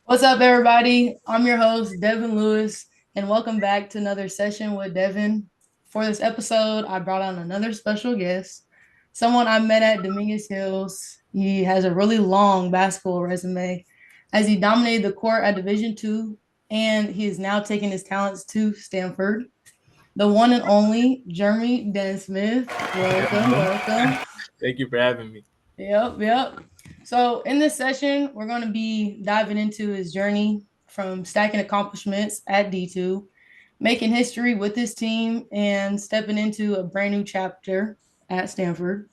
What's up, everybody? I'm your host, Devon Lewis, and welcome back to another session with Devon. For this episode, I brought on another special guest, someone I met at Dominguez Hills. He has a really long basketball resume as he dominated the court at Division II, and he is now taking his talents to Stanford. The one and only Jeremy Dent-Smith. Welcome, welcome. Thank you for having me. Yep. So in this session, we're going to be diving into his journey from stacking accomplishments at D2, making history with his team, and stepping into a brand new chapter at Stanford.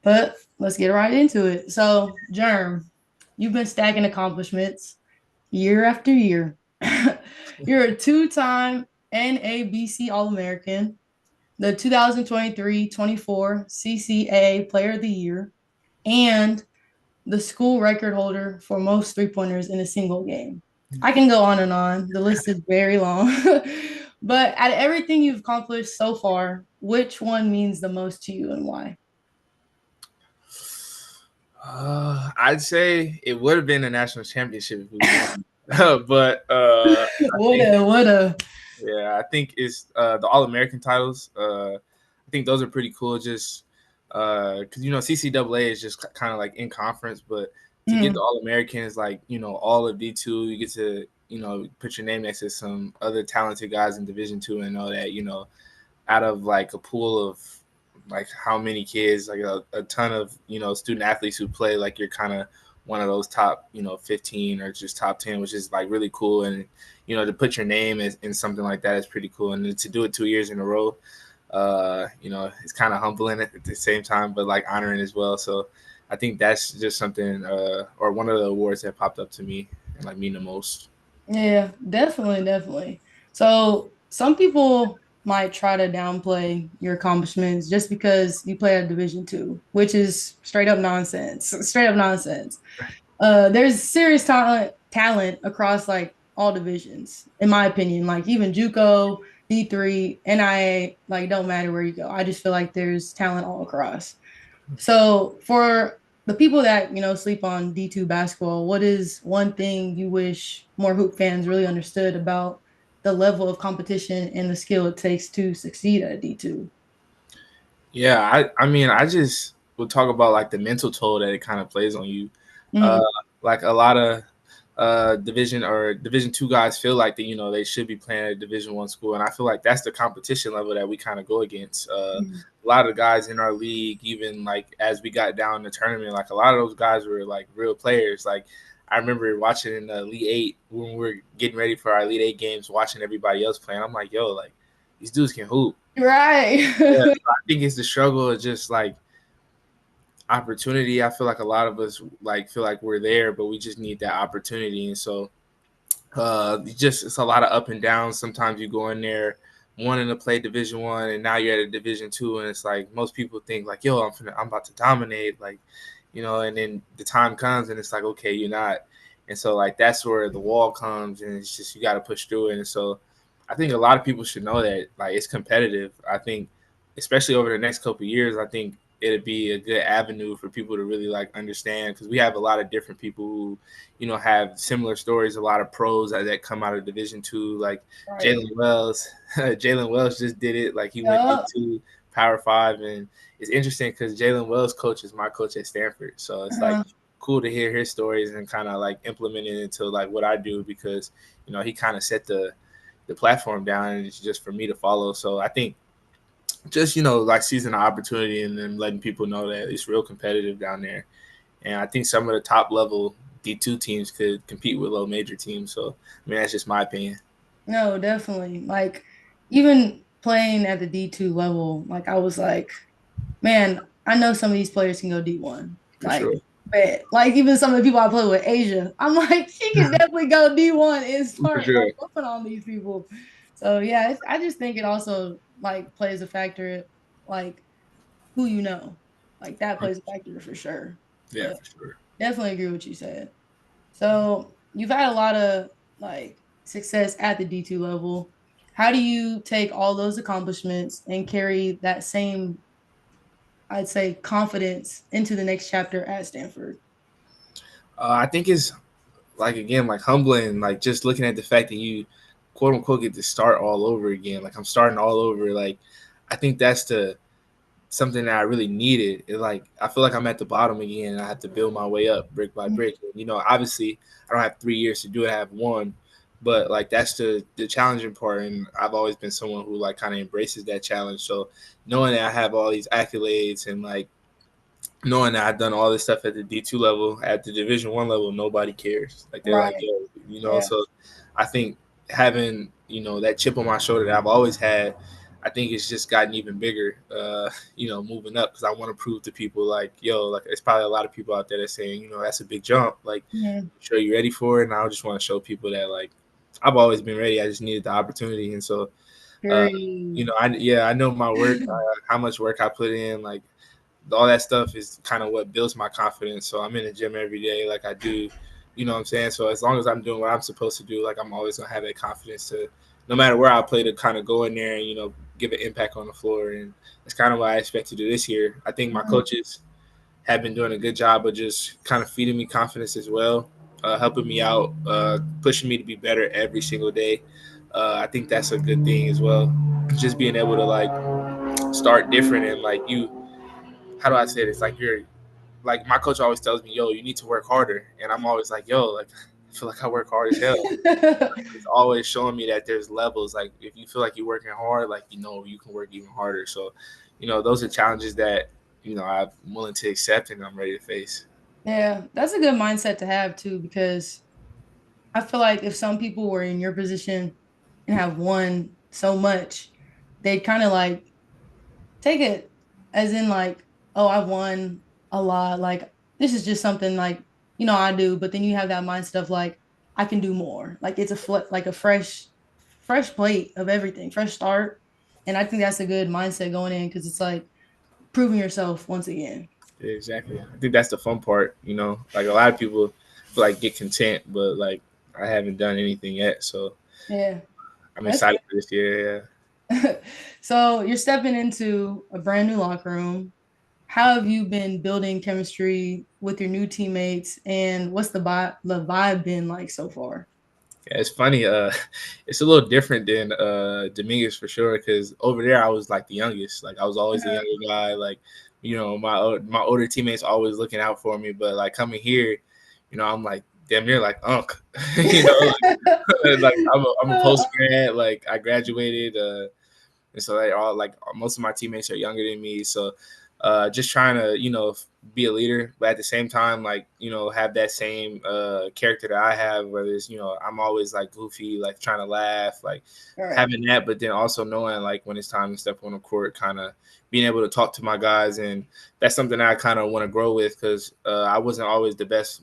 But let's get right into it. So, Germ, you've been stacking accomplishments year after year. You're a two-time NABC All-American, the 2023-24 CCAA Player of the Year, and the school record holder for most three pointers in a single game. I can go on and on. The list is very long. But out of everything you've accomplished so far, which one means the most to you and why? I'd say it would have been a national championship if we won. but I think, Woulda. yeah, I think it's the All American titles. I think those are pretty cool. Just because CCAA is just kind of like in conference, but to get the All Americans, like all of D2, you get to put your name next to some other talented guys in Division II and know that out of like a pool of like how many kids, like a ton of student athletes who play, like you're kind of one of those top 15 or just top 10, which is like really cool. And to put your name in something like that is pretty cool, and to do it 2 years in a row, it's kind of humbling at the same time, but like honoring as well. So I think that's just something, or one of the awards that popped up to me and like mean the most. Yeah, definitely. So some people might try to downplay your accomplishments just because you play at Division II, which is straight up nonsense. Straight up nonsense. There's serious talent across like all divisions, in my opinion. Like even JUCO, D3, NIA, like don't matter where you go. I just feel like there's talent all across. So for the people that sleep on D2 basketball, what is one thing you wish more hoop fans really understood about the level of competition and the skill it takes to succeed at D2? Yeah, I mean, I just would talk about like the mental toll that it kind of plays on you. Uh, Mm-hmm. like a lot of Division II guys feel like that they should be playing at a Division I school, and I feel like that's the competition level that we kind of go against. A lot of the guys in our league, even like as we got down the tournament, like a lot of those guys were like real players. Like I remember watching in the Elite Eight when we were getting ready for our Elite Eight games, watching everybody else playing. I'm like, yo, like these dudes can hoop. Right. Yeah, so I think it's the struggle of just like opportunity. I feel like a lot of us like feel like we're there, but we just need that opportunity. And so it's a lot of up and downs. Sometimes you go in there wanting to play Division I, and now you're at a Division II, and it's like most people think like, yo, I'm about to dominate, like and then the time comes and it's like, okay, you're not. And so like that's where the wall comes, and it's just you got to push through it. And so I think a lot of people should know that like it's competitive. I think especially over the next couple of years, I think it'd be a good avenue for people to really like understand, because we have a lot of different people who have similar stories. A lot of pros that come out of Division II, like Right. Jalen Wells. Jalen Wells just did it. Like he went Yup. D2 Power Five, and it's interesting because Jalen Wells' coach is my coach at Stanford, so it's like Uh-huh. cool to hear his stories and kind of like implement it into like what I do, because he kind of set the platform down, and it's just for me to follow. So I think just like seizing the opportunity and then letting people know that it's real competitive down there. And I think some of the top level D2 teams could compete with low major teams. So I mean that's just my opinion. No, definitely. Like even playing at the D2 level, like I was like, man, I know some of these players can go D1. For sure. Like, bet. Like even some of the people I play with, Asia, I'm like, she can definitely go D1 and For start like sure. whooping on these people. So yeah, I just think it also like plays a factor, like who you know, like that plays a factor for sure. Yeah, But for sure. definitely agree with what you said. So you've had a lot of like success at the D2 level. How do you take all those accomplishments and carry that same, I'd say, confidence into the next chapter at Stanford? I think it's like again, like humbling, like just looking at the fact that you quote unquote get to start all over again. Like I'm starting all over. Like I think that's the something that I really needed. It, like I feel like I'm at the bottom again. And I have to build my way up brick by brick. You know, obviously I don't have 3 years to do it. I have one, but like that's the challenging part. And I've always been someone who like kind of embraces that challenge. So knowing that I have all these accolades and like knowing that I've done all this stuff at the D2 level, at the Division 1 level, nobody cares. Like they're like, Right. yo, you know. Yeah. So I think having that chip on my shoulder that I've always had, I think it's just gotten even bigger. Moving up because I want to prove to people like, yo, like it's probably a lot of people out there that saying, that's a big jump. Like, sure you ready for it, and I just want to show people that like I've always been ready. I just needed the opportunity, and so uh, Period. I know my work, how much work I put in, like all that stuff is kind of what builds my confidence. So I'm in the gym every day, like I do, you know what I'm saying? So as long as I'm doing what I'm supposed to do, like I'm always gonna have that confidence to, no matter where I play, to kind of go in there and give an impact on the floor. And that's kind of what I expect to do this year. I think my coaches have been doing a good job of just kind of feeding me confidence as well, helping me out, pushing me to be better every single day. I think that's a good thing as well. Just being able to like start different and like how do I say this? Like you're like my coach always tells me, yo, you need to work harder. And I'm always like, yo, like I feel like I work hard as hell. It's always showing me that there's levels. Like if you feel like you're working hard, like you can work even harder. So, those are challenges that, I'm willing to accept and I'm ready to face. Yeah, that's a good mindset to have too, because I feel like if some people were in your position and have won so much, they'd kind of like take it as in like, oh, I've won a lot. Like this is just something like, I do. But then you have that mindset of like, I can do more. Like it's like a fresh plate of everything, fresh start. And I think that's a good mindset going in because it's like proving yourself once again. Yeah, exactly. I think that's the fun part, like a lot of people like get content, but like I haven't done anything yet. So Yeah, I'm that's excited for this year. good. So you're stepping into a brand new locker room. How have you been building chemistry with your new teammates, and what's the vibe been like so far? Yeah, it's funny. It's a little different than Dominguez for sure. Because over there, I was like the youngest. Like I was always the younger guy. Like my older teammates always looking out for me. But like coming here, I'm like damn near like Unc. Like I'm a post grad. Like I graduated. And so they all like most of my teammates are younger than me. So just trying to be a leader, but at the same time like have that same character that I have. Whether it's I'm always like goofy, like trying to laugh, like All right. having that, but then also knowing like when it's time to step on the court, kind of being able to talk to my guys. And that's something that I kind of want to grow with because I wasn't always the best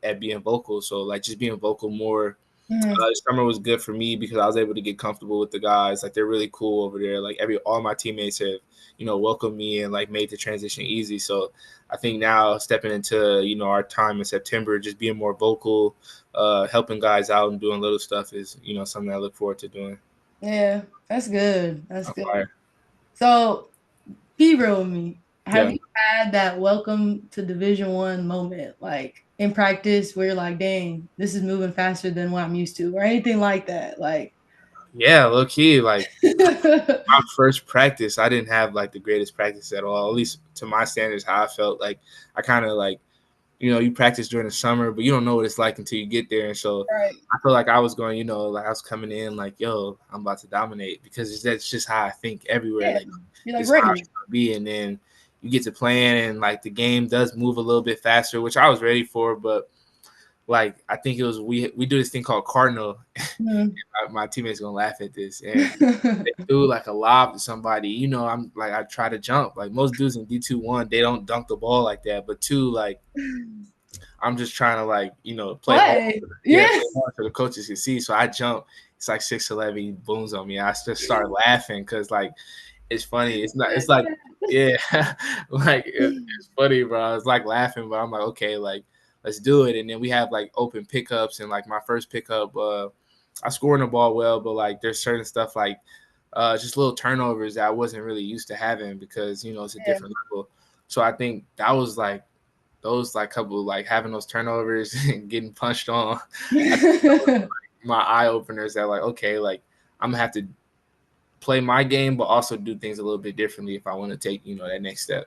at being vocal. So like just being vocal more. Mhm. This summer was good for me because I was able to get comfortable with the guys. Like they're really cool over there. Like all my teammates have, welcomed me and like made the transition easy. So I think now stepping into, our time in September, just being more vocal, helping guys out and doing little stuff is, something I look forward to doing. Yeah, that's good. That's On good. fire. So be real with me. Have Yeah. you had that welcome to Division 1 moment, like in practice, where you're like, dang, this is moving faster than what I'm used to, or anything like that? Like, Yeah, low key. Like my first practice, I didn't have like the greatest practice at all, at least to my standards, how I felt. Like I kind of like you practice during the summer, but you don't know what it's like until you get there. And so right. I feel like I was going, like I was coming in like, yo, I'm about to dominate because that's just how I think everywhere. Yeah. Like You're like it's how it's ready. gonna be. And then you get to playing and like the game does move a little bit faster, which I was ready for. But like I think it was we do this thing called Cardinal. Mhm. My teammates gonna laugh at this. And they threw like a lob to somebody. I'm like I try to jump. Like most dudes in D2 1, they don't dunk the ball like that. But two, like I'm just trying to like play hard. Play. Yeah, Yeah. play hard so the coaches can see. So I jump. It's like 6'11". He booms on me. I just start laughing because like it's funny. It's not. It's like yeah, like it's funny, bro. It's like laughing, but I'm like okay, like let's do it. And then we have like open pickups and like my first pickup, I score in the ball well, but like there's certain stuff like just little turnovers that I wasn't really used to having because it's a Yeah. different level. So I think that was like those like couple like having those turnovers and getting punched on, I think those were, like, my eye openers that like, okay, like I'm gonna have to play my game, but also do things a little bit differently if I want to take, that next step.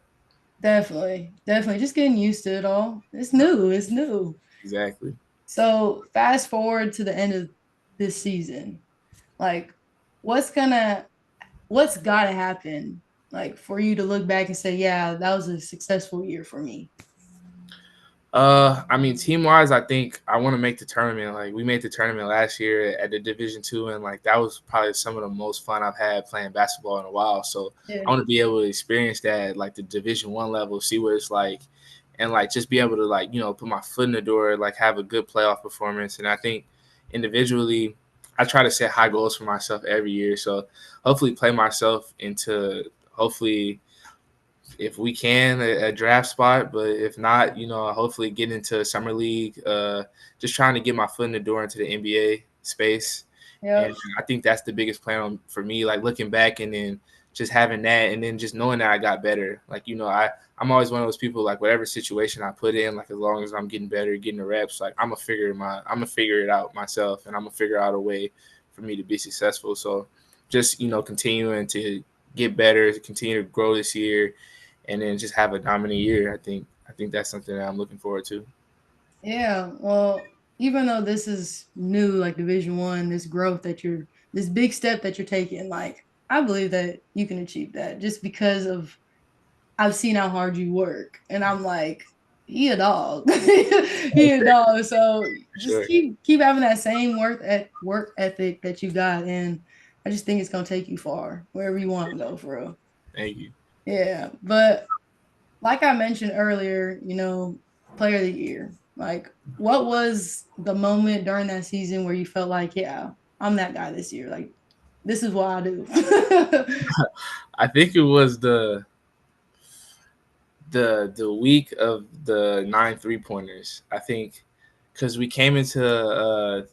Definitely, definitely. Just getting used to it all. It's new. It's new. Exactly. So fast forward to the end of this season. Like, what's gonna, what's gotta happen, like for you to look back and say, yeah, that was a successful year for me. I mean, team wise, I think I want to make the tournament. Like we made the tournament last year at the Division II, and like that was probably some of the most fun I've had playing basketball in a while. So I Yeah. want to be able to experience that at, like the Division I level, see what it's like, and like just be able to like put my foot in the door, like have a good playoff performance. And I think individually, I try to set high goals for myself every year. So hopefully, play myself into hopefully if we can a draft spot, but if not, hopefully get into summer league. Just trying to get my foot in the door into the NBA space, and Yep. I think that's the biggest plan for me. Like looking back and then just having that, and then just knowing that I got better. Like I'm always one of those people. Like whatever situation I put in, like as long as I'm getting better, getting the reps, like I'm gonna figure it out myself, and I'm gonna figure out a way for me to be successful. So just continuing to get better, continue to grow this year, and then just have a dominant year. I think that's something that I'm looking forward to. Yeah. Well, even though this is new, like Division I, this growth that you're, this big step that you're taking, like I believe that you can achieve that just because of I've seen how hard you work, and I'm like, he a dog, he a dog. So just Sure. keep having that same work ethic that you got, and I just think it's gonna take you far wherever you want to go for real. Thank you. Yeah, but like I mentioned earlier, player of the year. Like, what was the moment during that season where you felt like, yeah, I'm that guy this year? Like, this is what I do. I think it was the week of the 9 3-pointers. I think because we came into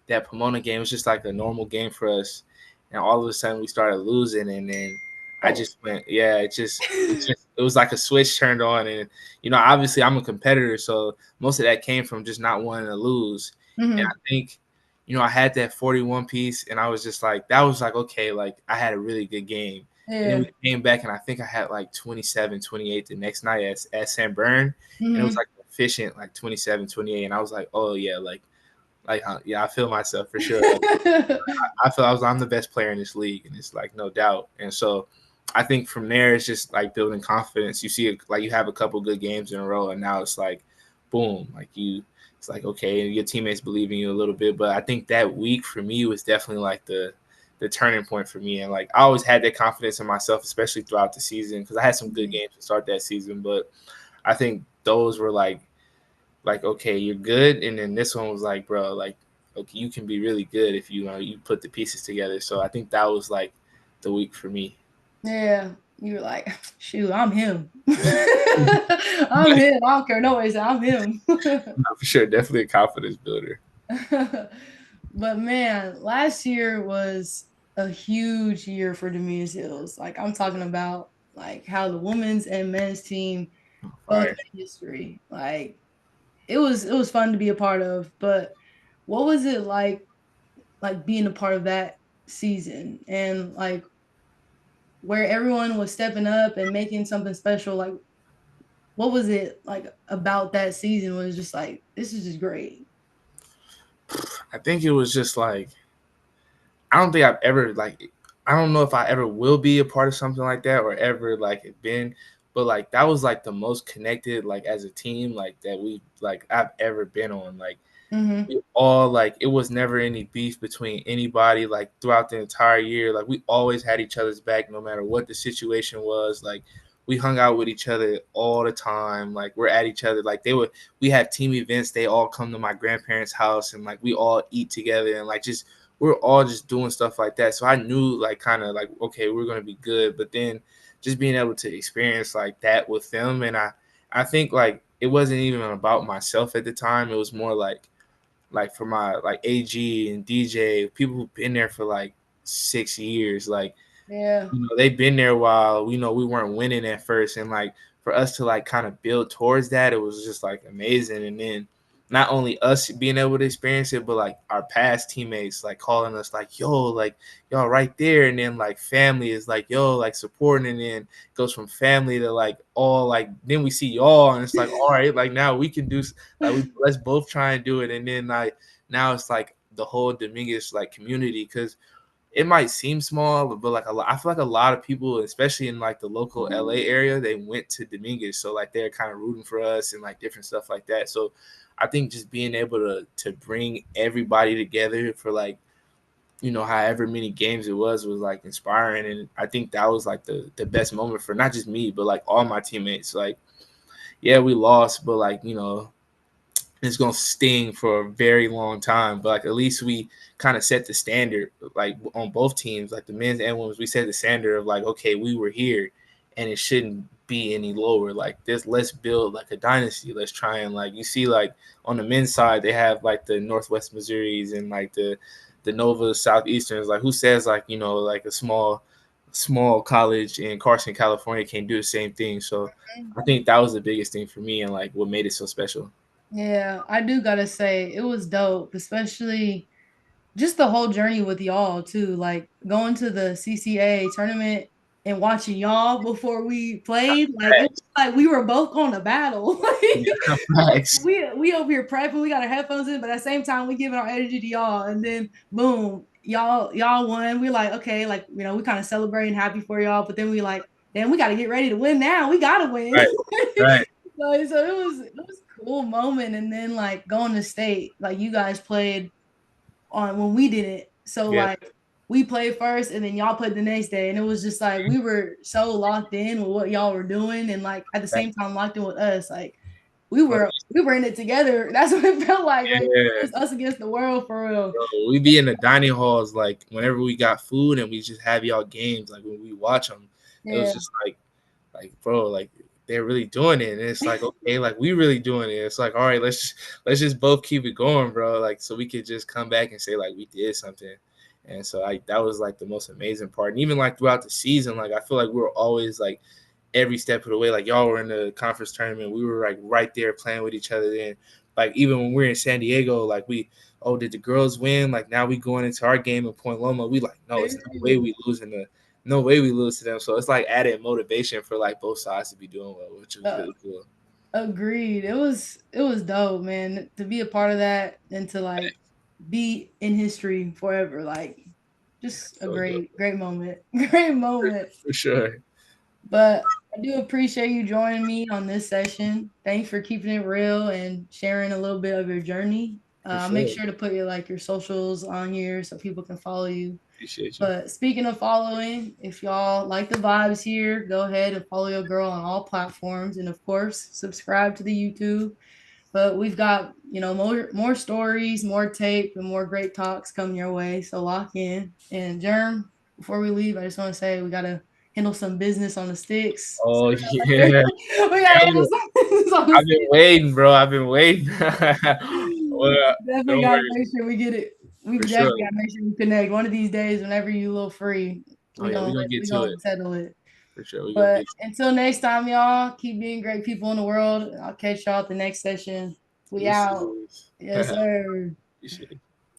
that Pomona game, it was just like a normal game for us, and all of a sudden we started losing, and then I Oh. just went, yeah, it was like a switch turned on, and obviously I'm a competitor, so most of that came from just not wanting to lose, and I Hmm. think. I had that 41 piece, and I was just like, that was like, okay, like I had a really good game. And then Yeah. we came back, and I think I had like 27, 28 the next night at San Bern. And it was Hmm. like efficient, like 27, 28. And I was like, oh, yeah, yeah, I feel myself for sure. Like, I feel I'm the best player in this league, and it's like no doubt. And so I think from there, it's just like building confidence. You see, like you have a couple good games in a row, and now it's like, boom, it's like okay, and your teammates believe in you a little bit. But I think that week for me was definitely like the turning point for me. And like I always had that confidence in myself, especially throughout the season, because I had some good games to start that season. But I think those were like okay, you're good, and then this one was like, bro, like okay, you can be really good if you put the pieces together. So I think that was like the week for me. Yeah, you were like, shoot, I'm him. I'm him. I don't care. Nobody said I'm him. For sure, definitely a confidence builder. But man, last year was a huge year for Dominguez Hills. Like I'm talking about like how the women's and men's team both Fire. made history. Like it was fun to be a part of. But what was it like being a part of that season and like where everyone was stepping up and making something special? Like what was it like about that season was just like this is just great. I think it was just like I don't think I've ever like I don't know if I ever will be a part of something like that or ever like been, but like that was like the most connected like as a team like that we like I've ever been on. Like Mm-hmm. we all like it was never any beef between anybody like throughout the entire year. Like we always had each other's back no matter what the situation was. Like we hung out with each other all the time. Like we're at each other. Like we have team events. They all come to my grandparents' house and like we all eat together and like just we're all just doing stuff like that. So I knew like kind of like okay we're gonna be good. But then just being able to experience like that with them and I think like it wasn't even about myself at the time. It was more like for my like AG and DJ, people who've been there for like 6 years, like Yeah. they've been there while we weren't winning at first, and like for us to like kind of build towards that, it was just like amazing. And then not only us being able to experience it, but like our past teammates like calling us like, yo, like y'all right there. And then like family is like, yo, like supporting. And then it goes from family to like all like, then we see y'all and it's like, all right, like now we can do like let's both try and do it. And then like now it's like the whole Dominguez like community, because it might seem small, but like I feel like a lot of people, especially in like the local LA area, they went to Dominguez, so like they're kind of rooting for us and like different stuff like that. So I think just being able to bring everybody together for like, you know, however many games it was like inspiring. And I think that was like the best moment for not just me, but like all my teammates. Like, yeah, we lost, but like, you know, it's gonna sting for a very long time. But like at least we kind of set the standard, like on both teams, like the men's and women's, we set the standard of like, okay, we were here, and it shouldn't be any lower. Like this, let's build like a dynasty. Let's try and like you see like on the men's side, they have like the Northwest Missouris and like the Nova Southeasterns. Like who says like, you know, like a small college in Carson, California can't do the same thing. So I think that was the biggest thing for me and like what made it so special. Yeah, I do gotta say it was dope, especially just the whole journey with y'all too. Like going to the CCAA tournament and watching y'all before we played. Like it was like we were both going to battle. Yeah, facts. we over here prepping, we got our headphones in, but at the same time we giving our energy to y'all. And then boom, y'all won. We're like, okay, like you know, we kind of celebrating happy for y'all, but then we like, damn, we gotta get ready to win now. We gotta win. Right, right. So it was a cool moment. And then like going to state, like you guys played on when we did it. So Yeah, like we played first and then y'all played the next day. And it was just like we were so locked in with what y'all were doing and like at the same time locked in with us. Like we were in it together. That's what it felt like it yeah. was us against the world for real. Bro, we be in the dining halls like whenever we got food and we just have y'all games. Like when we watch them, it was Yeah. just like bro, like they're really doing it. And it's like okay, like we really doing it. It's like all right, let's just both keep it going, bro. Like so we could just come back and say like we did something. And so like that was like the most amazing part. And even like throughout the season, like I feel like we were always like every step of the way. Like y'all were in the conference tournament, we were like right there playing with each other. Then, like even when we were in San Diego, like oh, did the girls win? Like now we going into our game in Point Loma. We like, no, it's no way we lose to them. So it's like added motivation for like both sides to be doing well, which was Uh, really cool. Agreed. It was dope, man, to be a part of that and to like be in history forever. Like just a So dope. great moment. Great moment. For sure. But I do appreciate you joining me on this session. Thanks for keeping it real and sharing a little bit of your journey. For I'll make sure. sure to put your socials on here so people can follow you. Appreciate you. But speaking of following, if y'all like the vibes here, go ahead and follow your girl on all platforms, and of course, subscribe to the YouTube. But we've got more stories, more tape, and more great talks coming your way. So lock in. And Germ, before we leave, I just want to say we gotta handle some business on the sticks. Oh We yeah. gotta handle some business on the I've been sticks. waiting, bro. I've been waiting. Well, Definitely don't gotta worry. make sure we get it. We For sure. definitely gotta make sure we connect. One of these days, whenever you a little free, Oh we yeah, gonna we're gonna get we to gonna it. settle it. For sure. We're gonna But get until next time, y'all, keep being great people in the world. I'll catch y'all at the next session. We out. deuces. Yes, sir. Appreciate it.